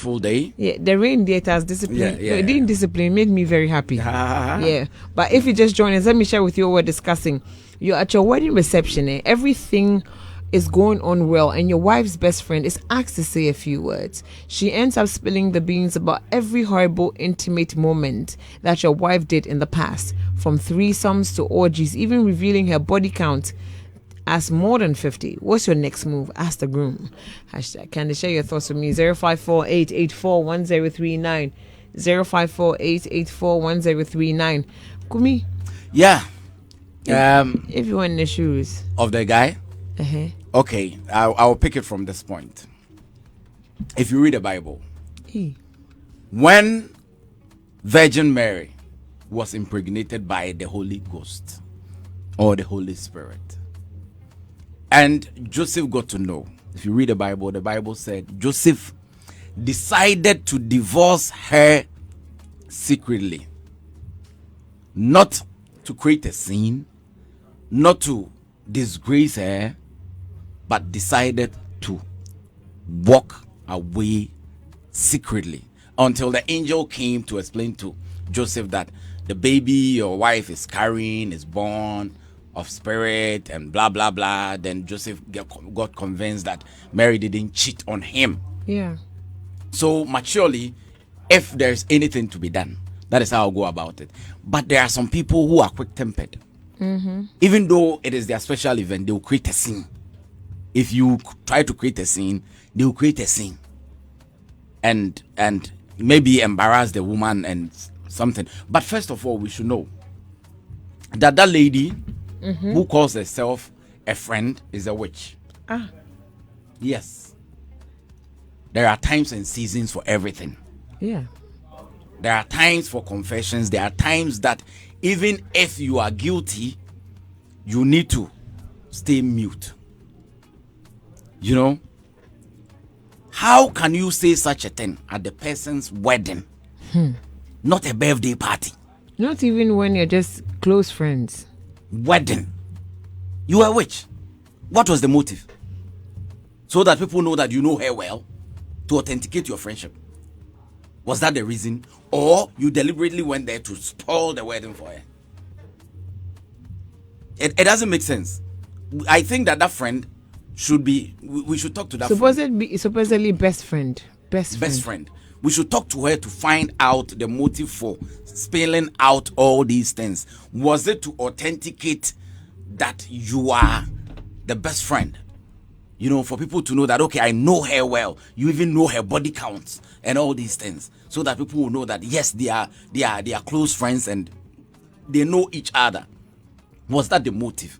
full day. Yeah, the rain date has discipline. Yeah. No, it didn't discipline. It made me very happy. Yeah. Yeah. But if you just join us, let me share with you what we're discussing. You're at your wedding reception, everything is going on well, and your wife's best friend is asked to say a few words. She ends up spilling the beans about every horrible intimate moment that your wife did in the past, from threesomes to orgies, even revealing her body count as more than 50. What's your next move? Ask the groom. Hashtag Candid, share your thoughts with me. 0548841039. 0548841039. Kumi. Yeah. If you want in the shoes of the guy. Okay, I'll pick it from this point. If you read the Bible, when Virgin Mary was impregnated by the Holy Ghost or the Holy Spirit, and Joseph got to know, if you read the Bible said Joseph decided to divorce her secretly, not to create a scene, not to disgrace her, but decided to walk away secretly until the angel came to explain to Joseph that the baby your wife is carrying is born of spirit and blah blah blah. Then Joseph got convinced that Mary didn't cheat on him. Yeah. So maturely, if there's anything to be done, that is how I'll go about it. But there are some people who are quick-tempered. Even though it is their special event, they will create a scene. If you try to create a scene, they will create a scene and maybe embarrass the woman and something. But first of all, we should know that lady who calls herself a friend is a witch. Yes. There are times and seasons for everything. Yeah. There are times for confessions. There are times that even if you are guilty, you need to stay mute. You know, how can you say such a thing at the person's wedding? Not a birthday party. Not even when you're just close friends. Wedding. You are a witch. What was the motive? So that people know that you know her well, to authenticate your friendship. Was that the reason? Or you deliberately went there to spoil the wedding for her? It doesn't make sense. I think that friend should be, we should talk to that supposedly best friend. Best friend. We should talk to her to find out the motive for spelling out all these things. Was it to authenticate that you are the best friend? You know, for people to know that, okay, I know her well. You even know her body counts and all these things, so that people will know that yes, they are close friends and they know each other. Was that the motive?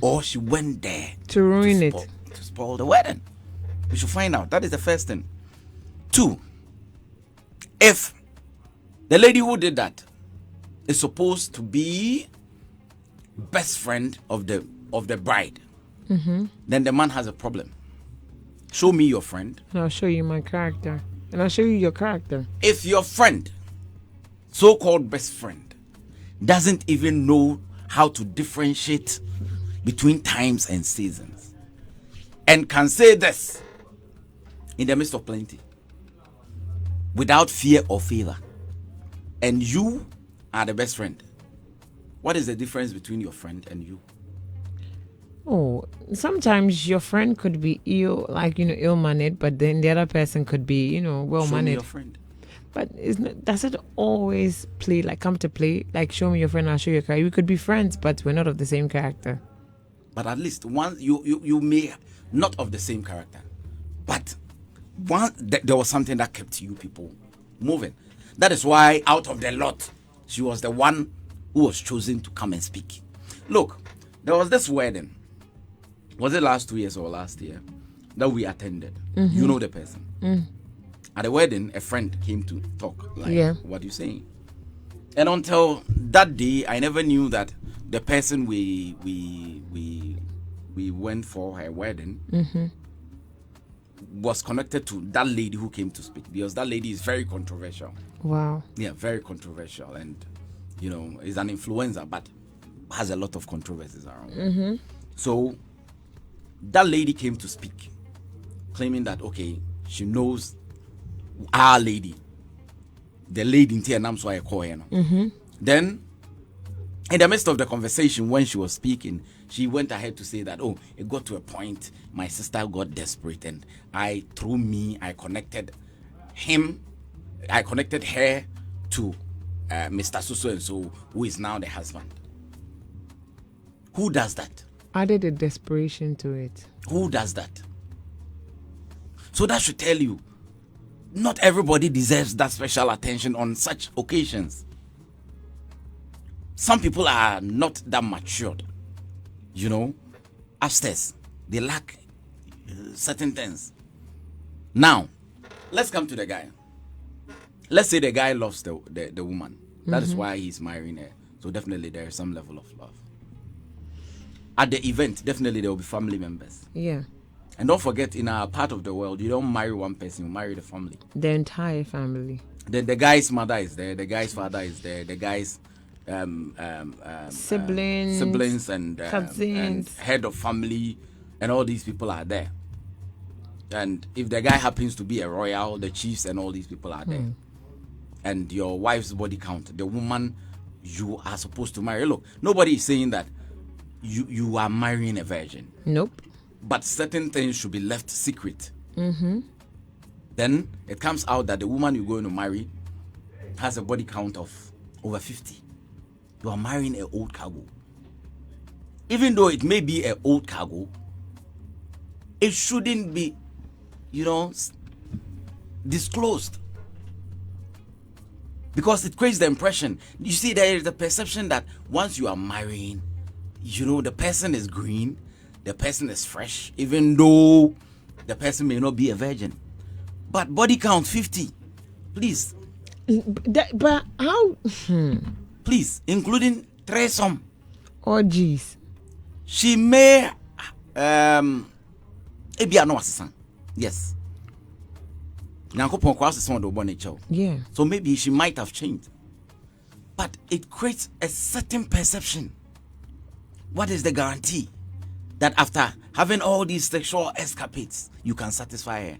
Or she went there to ruin to spoil the wedding? We should find out. That is the first thing. 2, if the lady who did that is supposed to be best friend of the bride, then the man has a problem. Show me your friend, and I'll show you my character, and I'll show you your character. If your friend, so-called best friend, doesn't even know how to differentiate between times and seasons, and can say this in the midst of plenty without fear or favor, and you are the best friend, what is the difference between your friend and you? Oh, sometimes your friend could be ill-mannered, but then the other person could be, well-mannered. Show me your friend. But does it always come to play? Like, show me your friend, I'll show you your character. We could be friends, but we're not of the same character. But at least one, you may not of the same character, but there was something that kept you people moving. That is why out of the lot, she was the one who was chosen to come and speak. Look, there was this wedding. Was it last 2 years or last year that we attended? You know the person. At the wedding, a friend came to talk. What are you saying? And until that day, I never knew that the person we went for her wedding was connected to that lady who came to speak, because that lady is very controversial. Wow. Yeah, very controversial, and is an influencer, but has a lot of controversies around. So that lady came to speak, claiming that okay, she knows Our lady, the lady in Tianam, so I call her. Then, in the midst of the conversation, when she was speaking, she went ahead to say that, oh, it got to a point, my sister got desperate, and I connected her to Mr. So and so, who is now the husband. Who does that? Added a desperation to it. Who does that? So that should tell you, not everybody deserves that special attention on such occasions. Some people are not that matured, upstairs. They lack certain things. Now, let's come to the guy. Let's say the guy loves the woman. That is why he's marrying her. So definitely there is some level of love. At the event, definitely there will be family members. Yeah. And don't forget, in our part of the world, you don't marry one person, you marry the family. The entire family. The guy's mother is there, the guy's father is there, the guy's siblings and cousins, and head of family, and all these people are there. And if the guy happens to be a royal, the chiefs and all these people are there. And your wife's body count, the woman you are supposed to marry. Look, nobody is saying that you are marrying a virgin. Nope. But certain things should be left secret. Then it comes out that the woman you're going to marry has a body count of over 50. You are marrying an old cargo. Even though it may be an old cargo, it shouldn't be, disclosed. Because it creates the impression. You see, there is the perception that once you are marrying, the person is green, the person is fresh, even though the person may not be a virgin. But body count 50. Please. But how? Please, including threesome. Orgies. She may yes. Yeah. So maybe she might have changed. But it creates a certain perception. What is the guarantee that after having all these sexual escapades, you can satisfy her?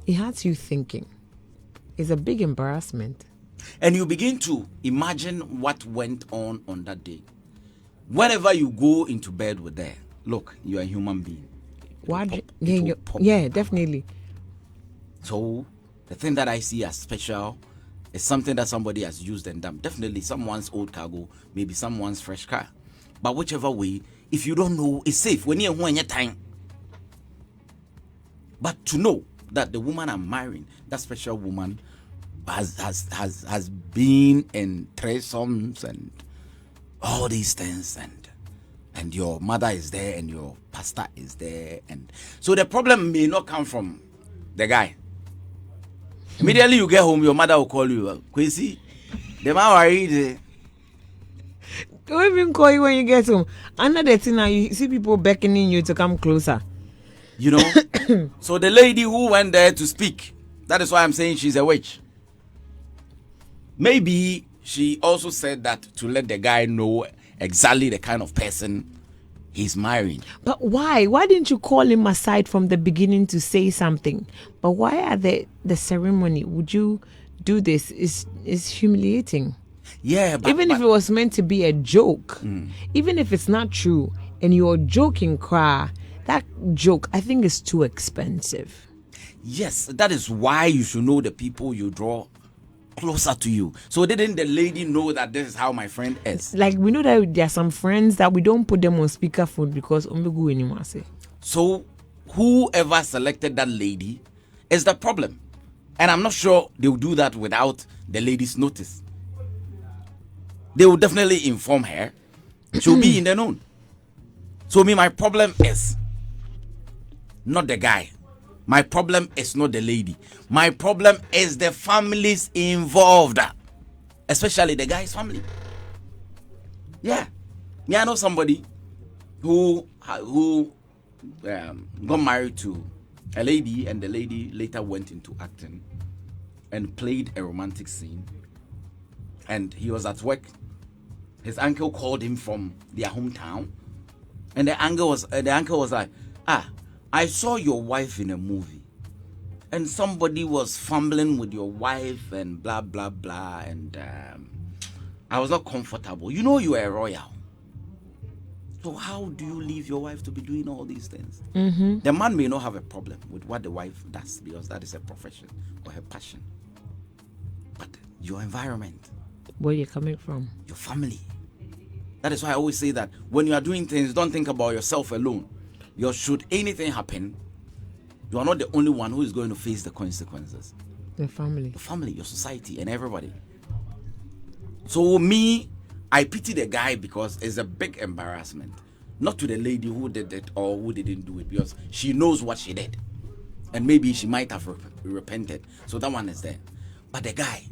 It has you thinking. It's a big embarrassment. And you begin to imagine what went on that day. Whenever you go into bed with her, look, you are a human being. Yeah, definitely. So the thing that I see as special is something that somebody has used and done. Definitely someone's old cargo, maybe someone's fresh car. But whichever way, if you don't know, it's safe. When you're in your time. But to know that the woman I'm marrying, that special woman, has been in threesomes and all these things, and your mother is there and your pastor is there, and so the problem may not come from the guy. Immediately you get home, your mother will call you, Kwesi, the man worried. Don't even call you when you get home. Another thing now, you see people beckoning you to come closer. So the lady who went there to speak, that is why I'm saying she's a witch. Maybe she also said that to let the guy know exactly the kind of person he's marrying. But why? Why didn't you call him aside from the beginning to say something? But why at the ceremony would you do this? Is humiliating. Yeah, but if it was meant to be a joke, even if it's not true, and you're joking, that joke I think is too expensive. Yes, that is why you should know the people you draw closer to you. So didn't the lady know that this is how my friend is? Like, we know that there are some friends that we don't put them on speakerphone because omegu anymore say. So whoever selected that lady is the problem. And I'm not sure they will do that without the lady's notice. They will definitely inform her. She'll be in the known. So my problem is not the guy. My problem is not the lady. My problem is the families involved, especially the guy's family. Yeah, I know somebody who got married to a lady, and the lady later went into acting and played a romantic scene. And he was at work. His uncle called him from their hometown, and the uncle was like, I saw your wife in a movie, and somebody was fumbling with your wife and blah blah blah, and I was not comfortable. You know you are a royal. So how do you leave your wife to be doing all these things? Mm-hmm. The man may not have a problem with what the wife does because that is her profession or her passion. But your environment, where you're coming from, your family. That is why I always say that when you are doing things, don't think about yourself alone. Should anything happen, you are not the only one who is going to face the consequences. the family, Your society, and everybody. So me, I pity the guy because it's a big embarrassment. Not to the lady who did it or who didn't do it, because she knows what she did. And maybe she might have repented. So that one is there. But the guy,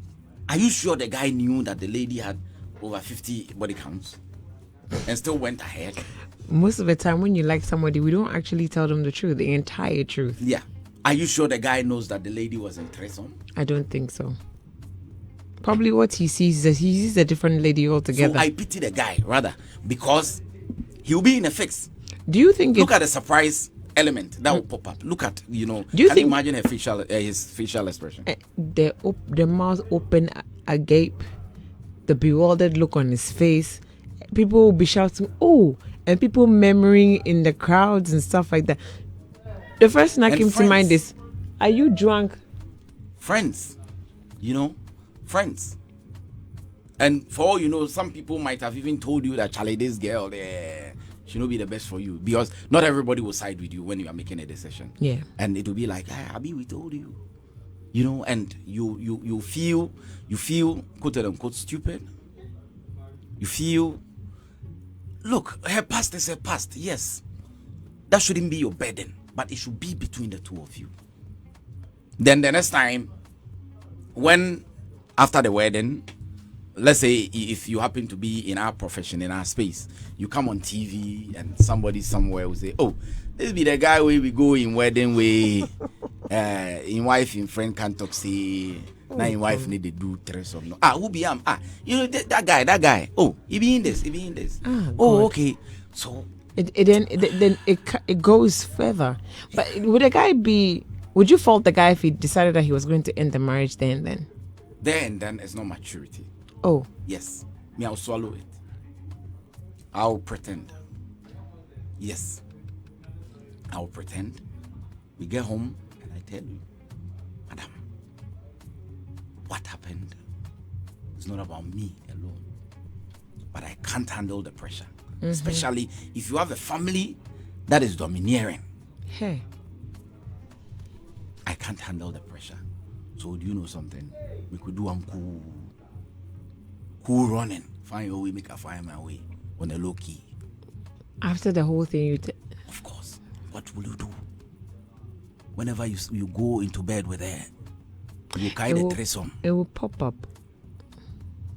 are you sure the guy knew that the lady had over 50 body counts and still went ahead? Most of the time when you like somebody, we don't actually tell them the truth, the entire truth. Yeah. Are you sure the guy knows that the lady was in threesome? I don't think so. Probably what he sees is he sees a different lady altogether. So I pity the guy, rather, because he'll be in a fix. Do you think Look at the surprise element that will pop up. Look at, Do you can think- you imagine his facial expression? the mouth open agape, the bewildered look on his face, people will be shouting, "Oh!" and people murmuring in the crowds and stuff like that. The first thing that And came to friends. mind is, "Are you drunk?" Friends, friends. And for all you know, some people might have even told you that, Charlie, this girl, she will be the best for you, because not everybody will side with you when you are making a decision. Yeah. And it will be like, Abi, we told you, and you feel quote unquote stupid. You feel, look, her past is her past. Yes, that shouldn't be your burden, but it should be between the two of you. Then the next time, when after the wedding, let's say if you happen to be in our profession, in our space, you come on TV and somebody somewhere will say, "Oh, this be the guy where we go in wedding way, in wife in friend can't talk say, now in wife need to do threesome. No, who be that guy. Oh, he be in this. Oh, okay. So it goes further. But would a guy be? Would you fault the guy if he decided that he was going to end the marriage there and then? Then it's not maturity. Oh. Yes. Me, I'll swallow it. I'll pretend. Yes. I'll pretend. We get home and I tell you, Madam, what happened? It's not about me alone. But I can't handle the pressure. Mm-hmm. Especially if you have a family that is domineering. Hey. I can't handle the pressure. So do you know something? We could do cool running. Find your way, make a find my way on the low key. After the whole thing, of course. What will you do? Whenever you go into bed with her, you carry the threesome. It will pop up.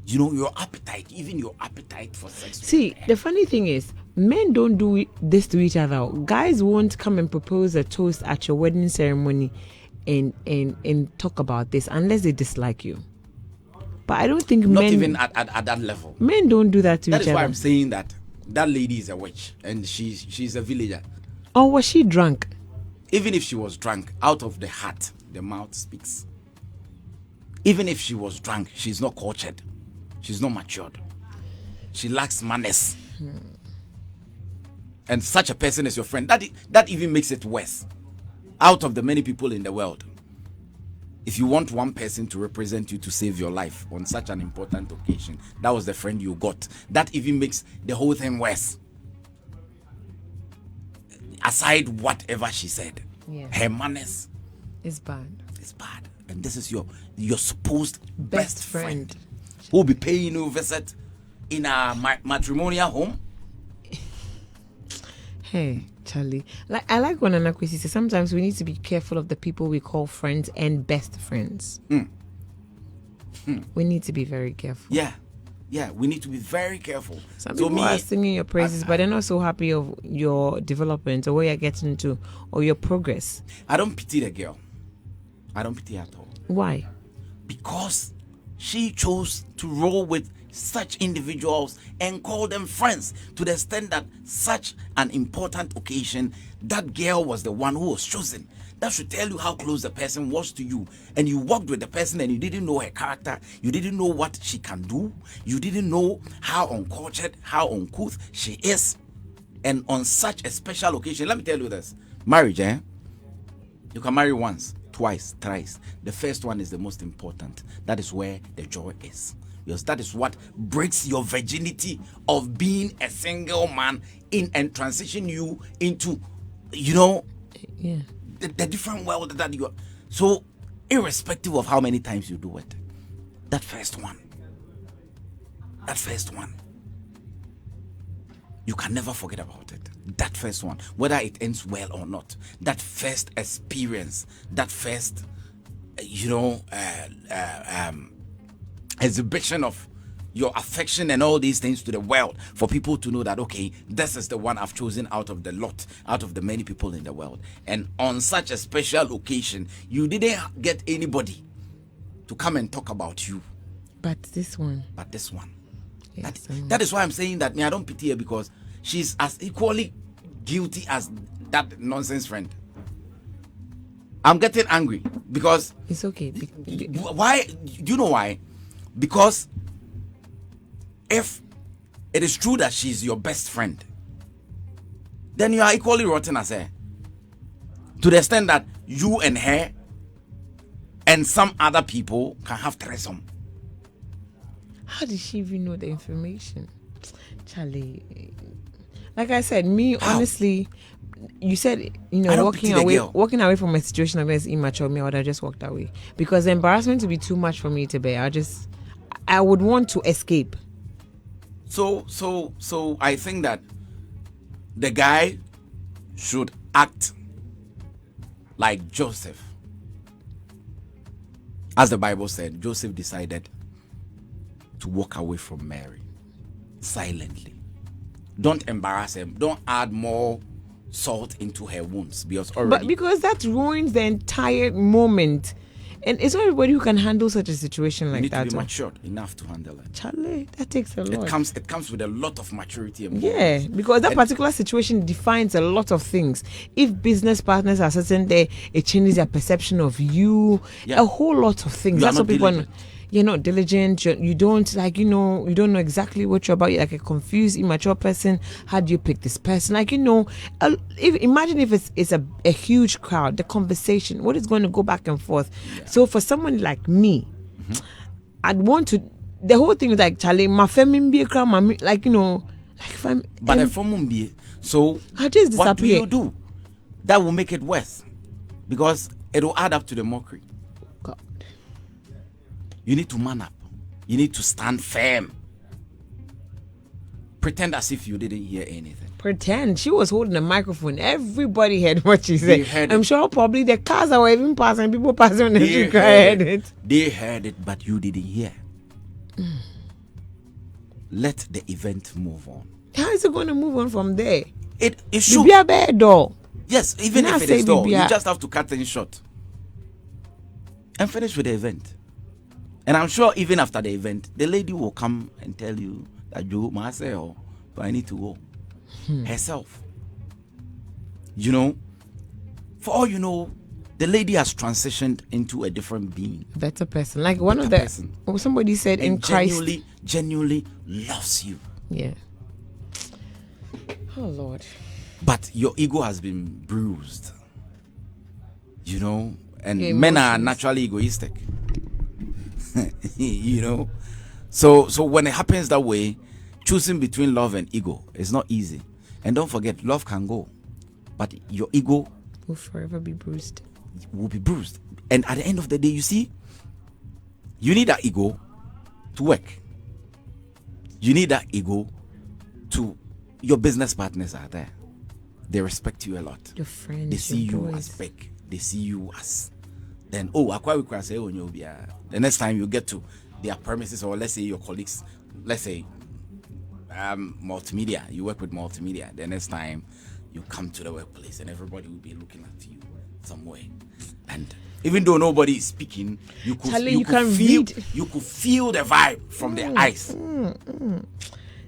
Your appetite, even your appetite for sex. See, the funny thing is, men don't do this to each other. Guys won't come and propose a toast at your wedding ceremony and talk about this unless they dislike you. But I don't think not men... even at that level. Men don't do that to each other. That is why I'm saying that lady is a witch and she's a villager. Or was she drunk? Even if she was drunk, out of the heart, the mouth speaks. Even if she was drunk, she's not cultured. She's not matured. She lacks manners. And such a person is your friend. That even makes it worse. Out of the many people in the world, if you want one person to represent you to save your life on such an important occasion, that was the friend you got. That even makes the whole thing worse. Aside whatever she said, her manners is bad. It's bad. And this is your supposed best friend who will be paying you a visit in a matrimonial home. Hey, Charlie. I like when Anakwesi says sometimes we need to be careful of the people we call friends and best friends. We need to be very careful. Yeah, we need to be very careful. Some people are singing your praises, but they're not so happy of your development or where you're getting to or your progress. I don't pity the girl. I don't pity her at all. Why? Because she chose to roll with such individuals and call them friends to the extent that such an important occasion, that girl was the one who was chosen. That should tell you how close the person was to you. And you walked with the person and you didn't know her character. You didn't know what she can do. You didn't know how uncultured, how uncouth she is. And on such a special occasion, let me tell you this. Marriage, you can marry once, twice, thrice. The first one is the most important. That is where the joy is. Because that is what breaks your virginity of being a single man in and transition you into, the different world that you are. So, irrespective of how many times you do it, that first one, you can never forget about it. That first one, whether it ends well or not, that first experience, that first, exhibition of your affection and all these things to the world, for people to know that, okay, this is the one I've chosen out of the lot, out of the many people in the world. And on such a special occasion, you didn't get anybody to come and talk about you. But this one. Yes, that is why I'm saying that I don't pity her, because she's as equally guilty as that nonsense friend. I'm getting angry because it's okay. Why? Do you know why? Because if it is true that she's your best friend, then you are equally rotten as her. To the extent that you and her and some other people can have threesome. How did she even know the information? Charlie. Like I said, honestly, you said, walking away from a situation like this is immature. Me, I would have just walked away. Because the embarrassment would be too much for me to bear. I would want to escape. So I think that the guy should act like Joseph. As the Bible said, Joseph decided to walk away from Mary silently. Don't embarrass him. Don't add more salt into her wounds, because that ruins the entire moment. And it's not everybody who can handle such a situation like that. You need to be matured enough to handle it. Charlie, that takes a lot. It comes with a lot of maturity and yeah, because that particular situation defines a lot of things. If business partners are certain there, it changes their perception of you. Yeah. A whole lot of things. That's what people. You're not diligent. You don't you don't know exactly what you're about. You're like a confused, immature person. How do you pick this person? Imagine if it's a huge crowd, the conversation, what is going to go back and forth. Yeah. So for someone like me, I'd want to. The whole thing is like, Charlie, my family be a crowd, if I'm. But a family, so I just disappear. What do you do? That will make it worse, because it will add up to the mockery. You need to man up. You need to stand firm. Pretend as if you didn't hear anything. Pretend. She was holding a microphone. Everybody heard what she said. I'm sure probably the cars that were even passing, people passing on the street heard it. They heard it, but you didn't hear. Let the event move on. How is it going to move on from there? It should be a bad door. Yes, even if it is door, you just have to cut things short and finish with the event. And I'm sure even after the event, the lady will come and tell you that Joe myself, but I need to go herself. For all you know, the lady has transitioned into a different being, a better person. Like somebody said, in Christ, genuinely loves you. Yeah. Oh Lord. But your ego has been bruised. And men are naturally egoistic. So when it happens that way, choosing between love and ego is not easy. And don't forget, love can go, but your ego will forever be bruised. And at the end of the day, you see, you need that ego to work. You need that ego to. Your business partners are there. They respect you a lot. Your friends, they see you as big. They see you as. Then the next time you get to their premises, or let's say your colleagues, let's say multimedia, you work with multimedia, the next time you come to the workplace and everybody will be looking at you some way. And even though nobody is speaking, you could feel the vibe from their eyes.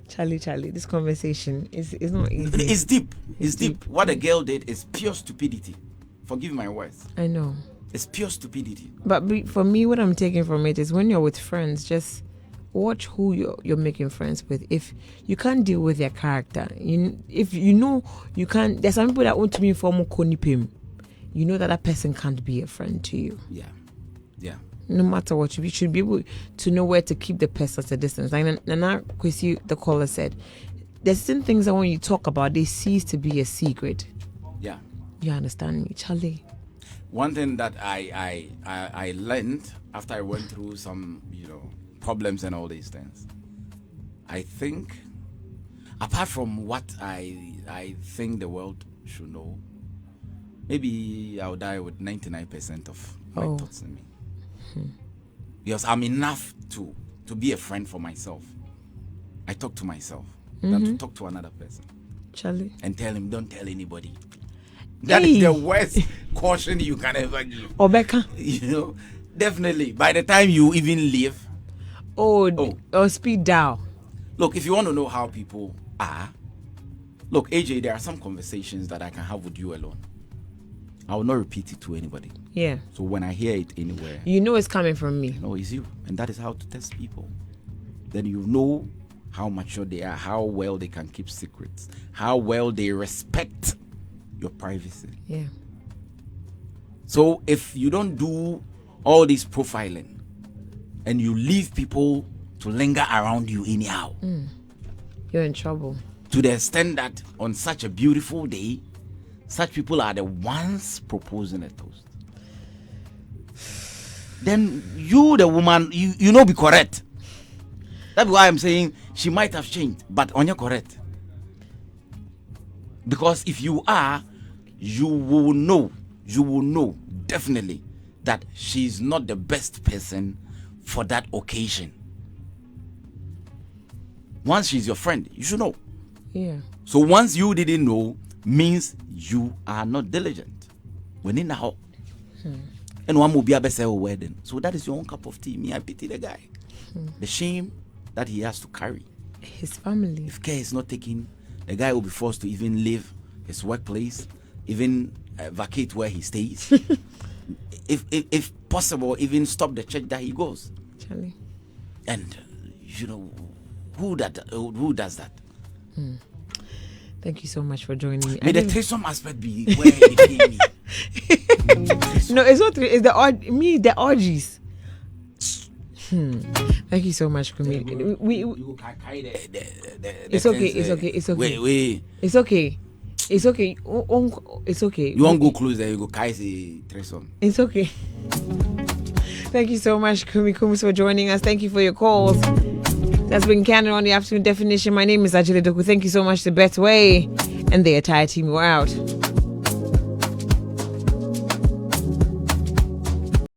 Charlie, this conversation is not easy. It's deep. It's deep. What the girl did is pure stupidity Forgive my words. I know. It's pure stupidity. But for me, what I'm taking from it is when you're with friends, just watch who you're making friends with. If you can't deal with their character, if you know you can't, there's some people that want to be formal konipim. You know that person can't be a friend to you. Yeah. No matter what, you should be able to know where to keep the person at a distance. Like Nana Kwesi, the caller, said, there's certain things that when you talk about, they cease to be a secret. Yeah. You understand me, Charlie? One thing that I learned after I went through some, problems and all these things, I think, apart from what I think the world should know, maybe I'll die with 99% of my thoughts in me. Because I'm enough to be a friend for myself. I talk to myself than to talk to another person. Charlie. And tell him, don't tell anybody. That is the worst caution you can ever give. Obeka. Definitely. By the time you even leave. Speed down. Look, if you want to know how people are, look, AJ, there are some conversations that I can have with you alone. I will not repeat it to anybody. Yeah. So when I hear it anywhere, you know it's coming from me. No, it's you. And that is how to test people. Then you know how mature they are, how well they can keep secrets, how well they respect your privacy. Yeah. So if you don't do all this profiling and you leave people to linger around you anyhow, you're in trouble. To the extent that on such a beautiful day, such people are the ones proposing a toast. Then you, the woman, you know, be correct. That's why I'm saying she might have changed, but on your correct. Because if you are, you will know definitely that she's not the best person for that occasion. Once she's your friend, you should know. Yeah. So once you didn't know, means you are not diligent. We need now. And one will be a better wedding. So that is your own cup of tea. Me, I pity the guy. The shame that he has to carry. His family. If care is not taken, the guy will be forced to even leave his workplace, even vacate where he stays. if possible, even stop the church that he goes. Charlie. And who does that? Thank you so much for joining me. May the threesome aspect be where it came in. No, it's not. It's the orgies. Thank you so much, Kumi. It's okay. Wait. It's okay. It's okay. It's okay. You won't go close there. You go kai say threesome. It's okay. Thank you so much, Kumi Kumus, for joining us. Thank you for your calls. That's been Candid on the Afternoon Definition. My name is Ajile Doku. Thank you so much to Betway and the entire team. We're out.